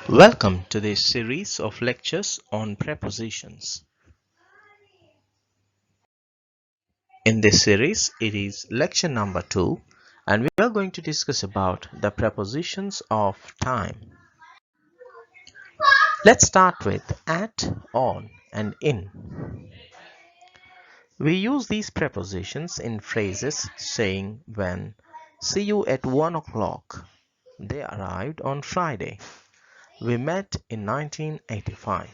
Welcome to this series of lectures on prepositions. In this series, it is lecture number 2, and we are going to discuss about the prepositions of time. Let's start with at, on, and in. We use these prepositions in phrases saying when, see you at 1 o'clock. They arrived on Friday. We met in 1985.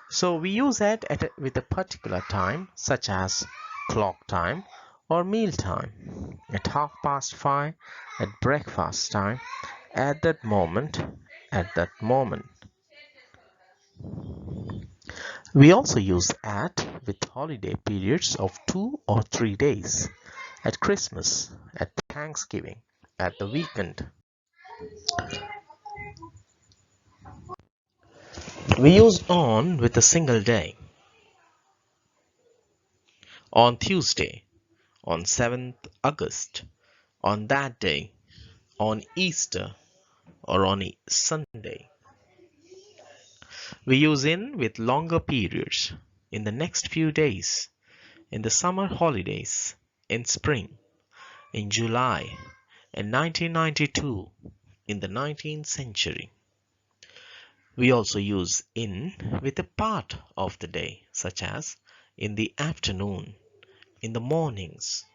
So we use that with a particular time, such as clock time or meal time, at 5:30, at breakfast time, at that moment, at that moment. We also use at with holiday periods of 2 or 3 days, at Christmas, at Thanksgiving, at the weekend. We use on with a single day. On Tuesday, on 7th August, on that day, on Easter, or on a Sunday. We use in with longer periods, in the next few days, in the summer holidays, in spring, in July, in 1992, in the 19th century. We also use in with a part of the day, such as in the afternoon, in the mornings.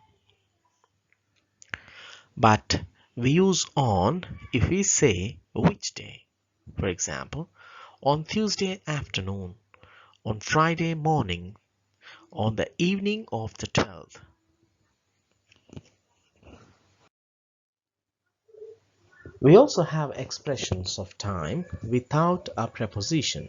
But we use on if we say which day. For example, on Tuesday afternoon, on Friday morning, on the evening of the 12th. We also have expressions of time without a preposition.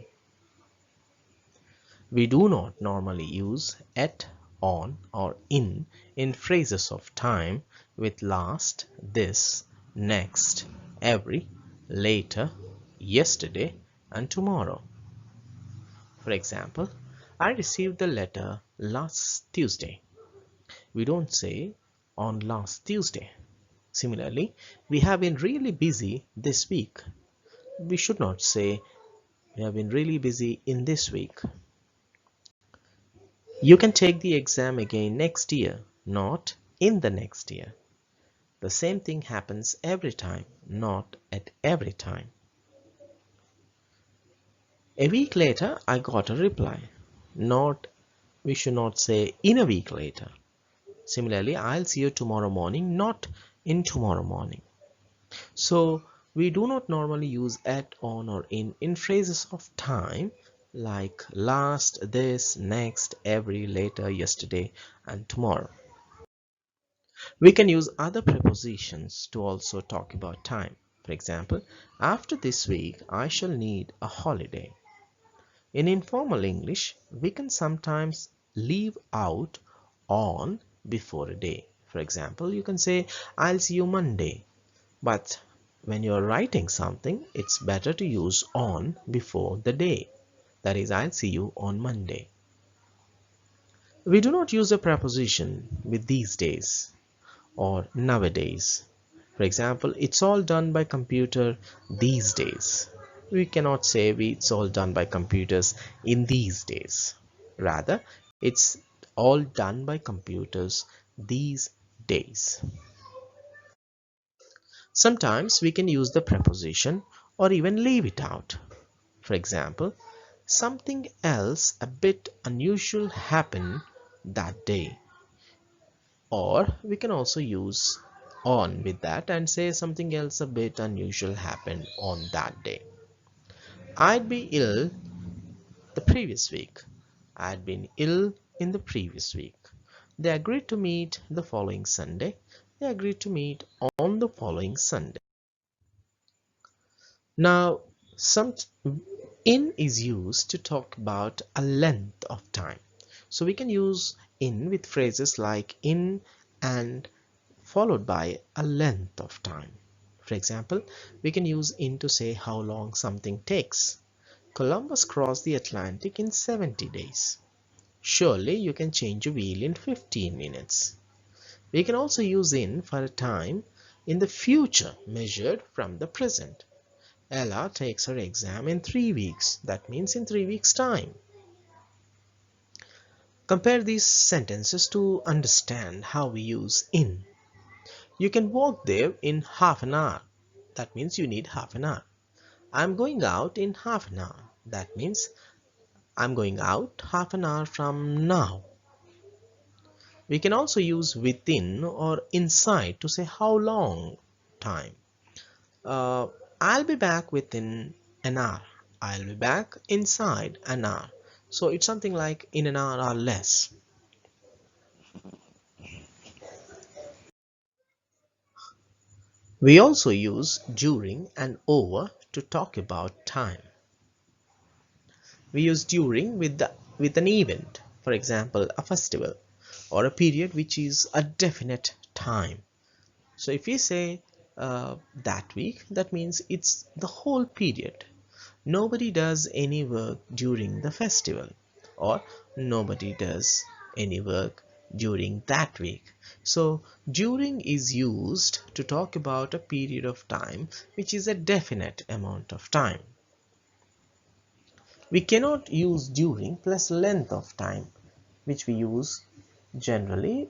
We do not normally use at, on, or in phrases of time with last, this, next, every, later, yesterday, and tomorrow. For example, I received the letter last Tuesday. We don't say on last Tuesday. Similarly, we have been really busy this week. We should not say we have been really busy in this week. You can take the exam again next year, not in the next year. The same thing happens every time, not at every time. A week later, I got a reply. We should not say in a week later. Similarly, I'll see you tomorrow morning, not in tomorrow morning. So we do not normally use at, on, or in phrases of time like last, this, next, every, later, yesterday, and tomorrow. We can use other prepositions to also talk about time. For example, after this week, I shall need a holiday. In informal English, we can sometimes leave out on before a day. For example, you can say, I'll see you Monday. But when you're writing something, it's better to use on before the day. That is, I'll see you on Monday. We do not use a preposition with these days or nowadays. For example, it's all done by computer these days. We cannot say it's all done by computers in these days. Rather, it's all done by computers these days. Sometimes we can use the preposition or even leave it out. For example, something else a bit unusual happened that day. Or we can also use on with that and say something else a bit unusual happened on that day. I'd be ill the previous week. I'd been ill in the previous week. They agreed to meet the following Sunday. They agreed to meet on the following Sunday. Now, in is used to talk about a length of time. So we can use in with phrases like in and followed by a length of time. For example, we can use in to say how long something takes. Columbus crossed the Atlantic in 70 days. Surely you can change a wheel in 15 minutes. We can also use in for a time in the future measured from the present. Ella takes her exam in 3 weeks. That means in 3 weeks' time. Compare these sentences to understand how we use in. You can walk there in half an hour. That means you need half an hour. I'm going out in half an hour. That means I'm going out half an hour from now. We can also use within or inside to say how long time. Uh, I'll be back within an hour. I'll be back inside an hour. So it's something like in an hour or less. We also use during and over to talk about time. We use during with an event, for example, a festival or a period which is a definite time. So if we say that week, that means it's the whole period. Nobody does any work during the festival, or nobody does any work during that week. So during is used to talk about a period of time which is a definite amount of time. We cannot use during plus length of time, which we use generally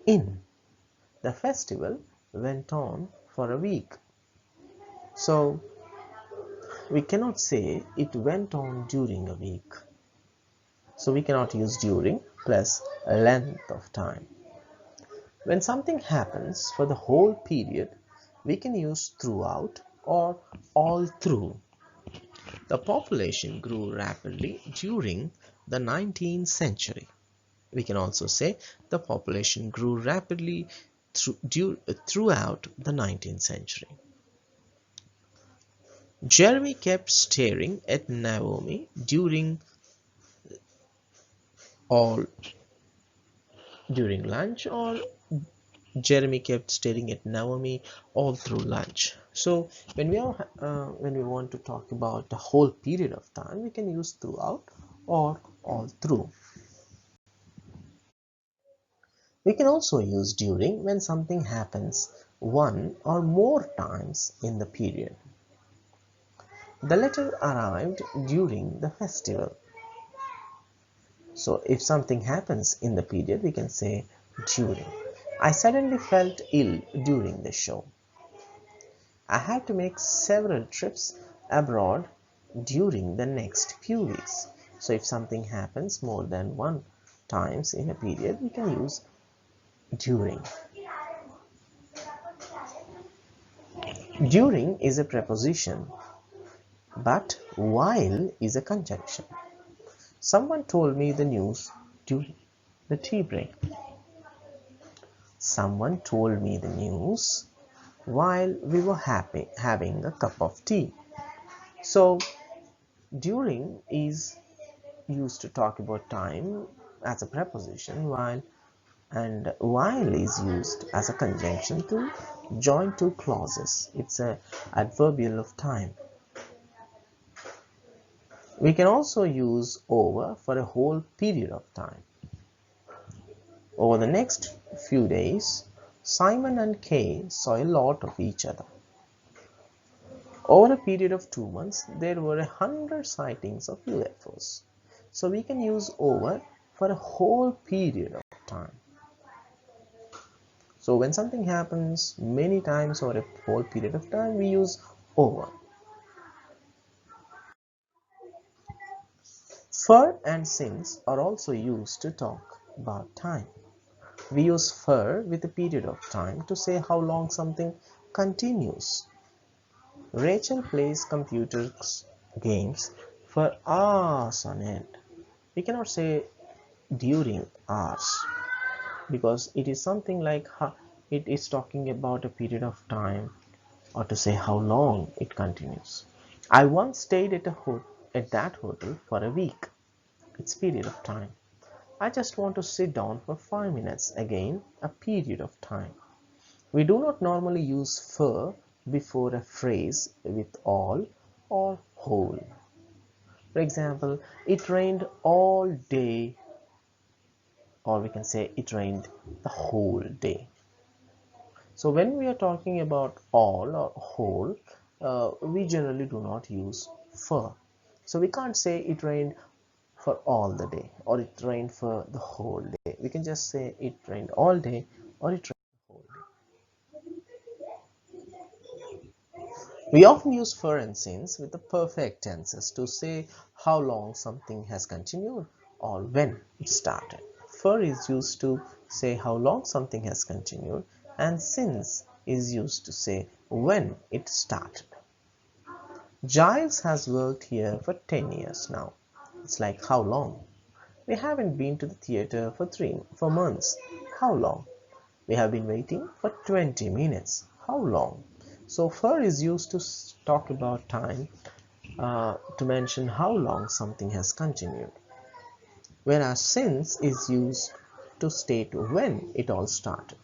in. The festival went on for a week. So we cannot say it went on during a week. So we cannot use during plus a length of time. When something happens for the whole period, we can use throughout or all through. The population grew rapidly during the 19th century. We can also say the population grew rapidly throughout the 19th century. Jeremy kept staring at Naomi all during lunch, or Jeremy kept staring at Naomi all through lunch. So when we want to talk about the whole period of time, we can use throughout or all through. We can also use during when something happens one or more times in the period. The letter arrived during the festival. So if something happens in the period, we can say during. I suddenly felt ill during the show. I had to make several trips abroad during the next few weeks. So if something happens more than one times in a period, we can use during. During is a preposition, but while is a conjunction. Someone told me the news during the tea break. Someone told me the news while we were having a cup of tea. So during is used to talk about time as a preposition, while is used as a conjunction to join two clauses. It's a adverbial of time. We can also use over for a whole period of time. Over the next few days, Simon and Kay saw a lot of each other. Over a period of 2 months, there were 100 sightings of UFOs. So we can use over for a whole period of time. So when something happens many times over a whole period of time, we use over. For and since are also used to talk about time. We use for with a period of time to say how long something continues. Rachel plays computer games for hours on end. We cannot say during hours because it is something like it is talking about a period of time, or to say how long it continues. I once stayed at that hotel for a week. It's period of time. I just want to sit down for 5 minutes. Again, a period of time. We do not normally use for before a phrase with all or whole. For example, it rained all day, or we can say it rained the whole day. So when we are talking about all or whole, we generally do not use for. So we can't say it rained for all the day or it rained for the whole day. We can just say it rained all day or it rained the whole day. We often use for and since with the perfect tenses to say how long something has continued or when it started. For is used to say how long something has continued, and since is used to say when it started. Giles has worked here for 10 years now. It's like how long? We haven't been to the theater for months. How long? We have been waiting for 20 minutes. How long? So for is used to talk about time, to mention how long something has continued, whereas since is used to state when it all started.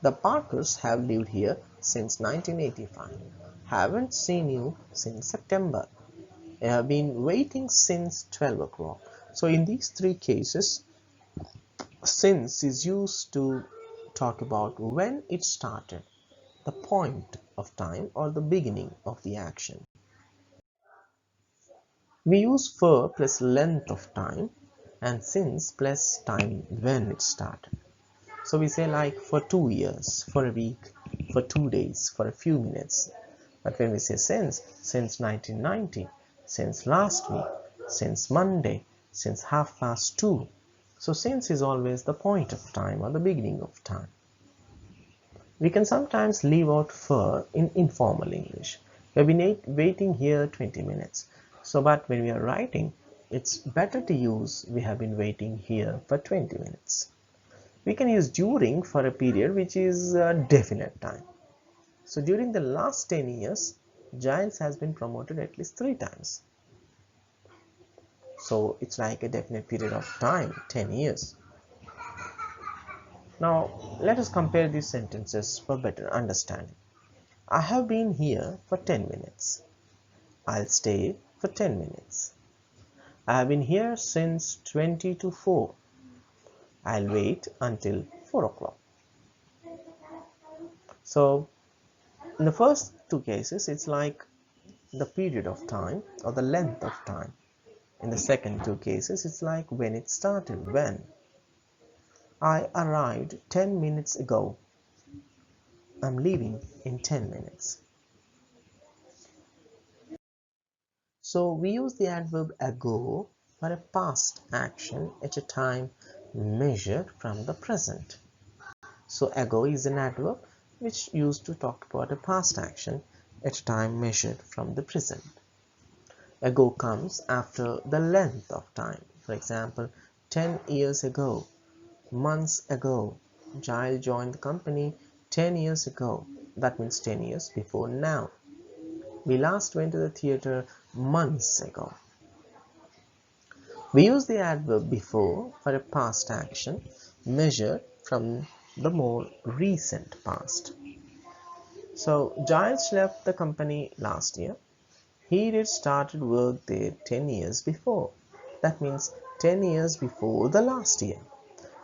The Parkers have lived here since 1985. Haven't seen you since September. I have been waiting since 12 o'clock. So in these three cases, since is used to talk about when it started, the point of time or the beginning of the action. We use for plus length of time and since plus time when it started. So we say like for 2 years, for a week, for 2 days, for a few minutes. But when we say since 1990, since last week, since Monday, since 2:30. So since is always the point of time or the beginning of time. We can sometimes leave out for in informal English. We have been waiting here 20 minutes. So, but when we are writing, it's better to use we have been waiting here for 20 minutes. We can use during for a period which is a definite time. So, during the last 10 years, Giles has been promoted at least 3 times. So, it's like a definite period of time, 10 years. Now, let us compare these sentences for better understanding. I have been here for 10 minutes. I'll stay for 10 minutes. I have been here since 20 to 4. I'll wait until 4 o'clock. So, in the first two cases, it's like the period of time or the length of time. In the second two cases, it's like when it started, when. I arrived 10 minutes ago. I'm leaving in 10 minutes. So we use the adverb ago for a past action at a time measured from the present. So ago is an adverb which used to talk about a past action at a time measured from the present. Ago comes after the length of time. For example, 10 years ago, months ago. Giles joined the company 10 years ago. That means 10 years before now. We last went to the theater months ago. We use the adverb before for a past action measured from the more recent past. So Giles left the company last year. He did started work there 10 years before. That means 10 years before the last year.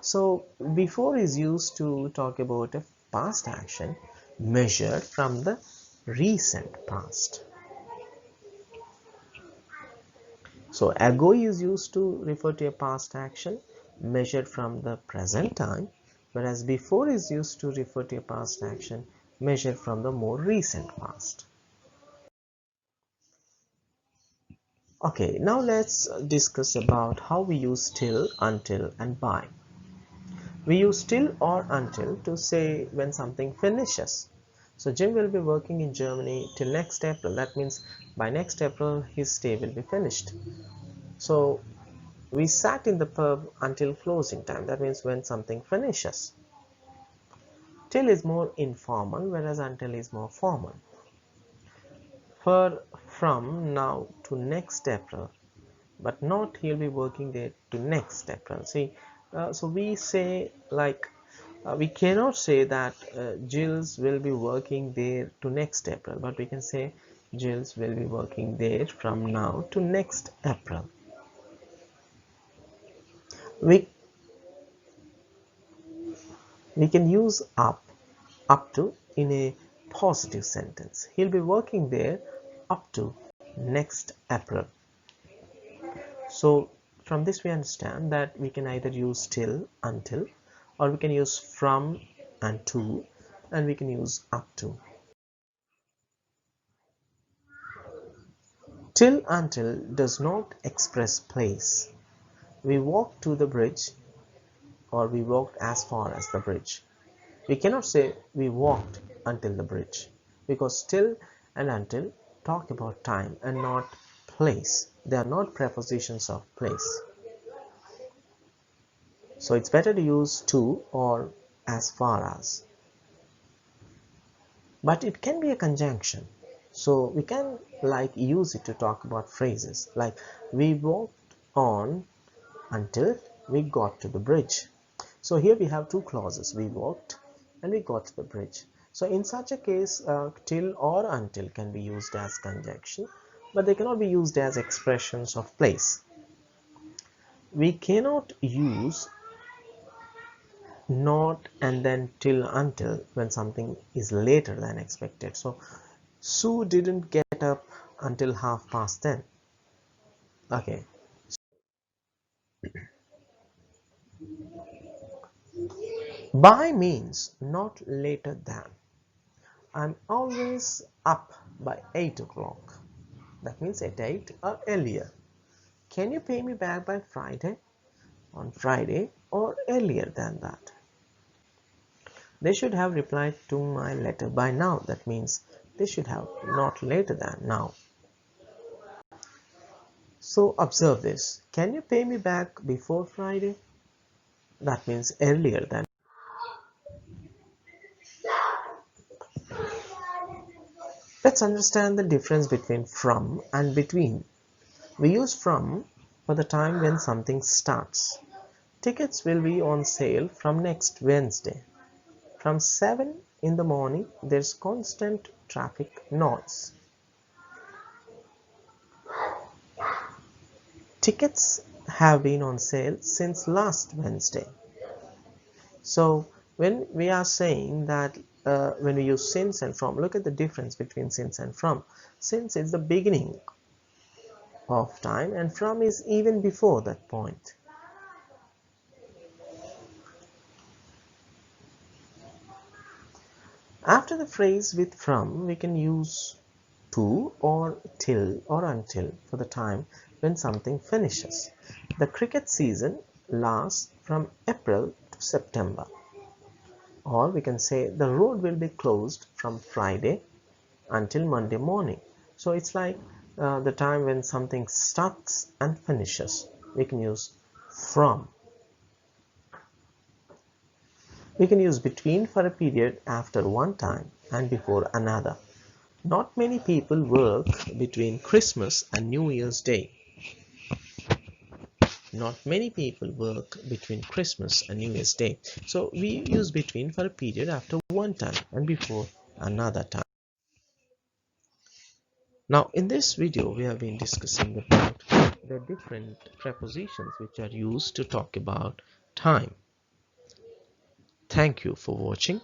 So before is used to talk about a past action measured from the recent past. So ago is used to refer to a past action measured from the present time, whereas before is used to refer to a past action measured from the more recent past. Okay, now let's discuss about how we use till, until, and by. We use till or until to say when something finishes. So Jim will be working in Germany till next April. That means by next April his stay will be finished. So we sat in the pub until closing time. That means when something finishes. Till is more informal, whereas until is more formal. For from now to next April, but not he'll be working there to next April. See, so we say like we cannot say that Giles will be working there to next April, but we can say Giles will be working there from now to next April. We we can use up to in a positive sentence. He'll be working there up to next April. So from this we understand that we can either use till, until, or we can use from and to, and we can use up to. Till, until does not express place. We walked to the bridge, or we walked as far as the bridge. We cannot say we walked until the bridge, because till and until talk about time and not place. They are not prepositions of place. So it's better to use to or as far as. But it can be a conjunction. So we can use it to talk about phrases like we walked on until we got to the bridge. So here we have two clauses, we walked and we got to the bridge. So in such a case, till or until can be used as conjunction, but they cannot be used as expressions of place. We cannot use not and then till until when something is later than expected. So Sue didn't get up until 10:30. Okay. By means not later than. I'm always up by 8 o'clock. That means at 8 or earlier. Can you pay me back by Friday? On Friday or earlier than that. They should have replied to my letter by now. That means they should have not later than now. So observe this. Can you pay me back before Friday? That means earlier than. Let's understand the difference between from and between. We use from for the time when something starts. Tickets will be on sale from next Wednesday. From 7 in the morning, there's constant traffic noise. Tickets have been on sale since last Wednesday. So when we are saying that when we use since and from, look at the difference between since and from. Since is the beginning of time and from is even before that point. After the phrase with from, we can use to or till or until for the time when something finishes. The cricket season lasts from April to September. Or we can say the road will be closed from Friday until Monday morning. So it's like the time when something starts and finishes. We can use from. We can use between for a period after one time and before another. Not many people work between Christmas and New Year's Day. Not many people work between Christmas and New Year's Day. So we use between for a period after one time and before another time. Now in this video we have been discussing about the different prepositions which are used to talk about time. Thank you for watching.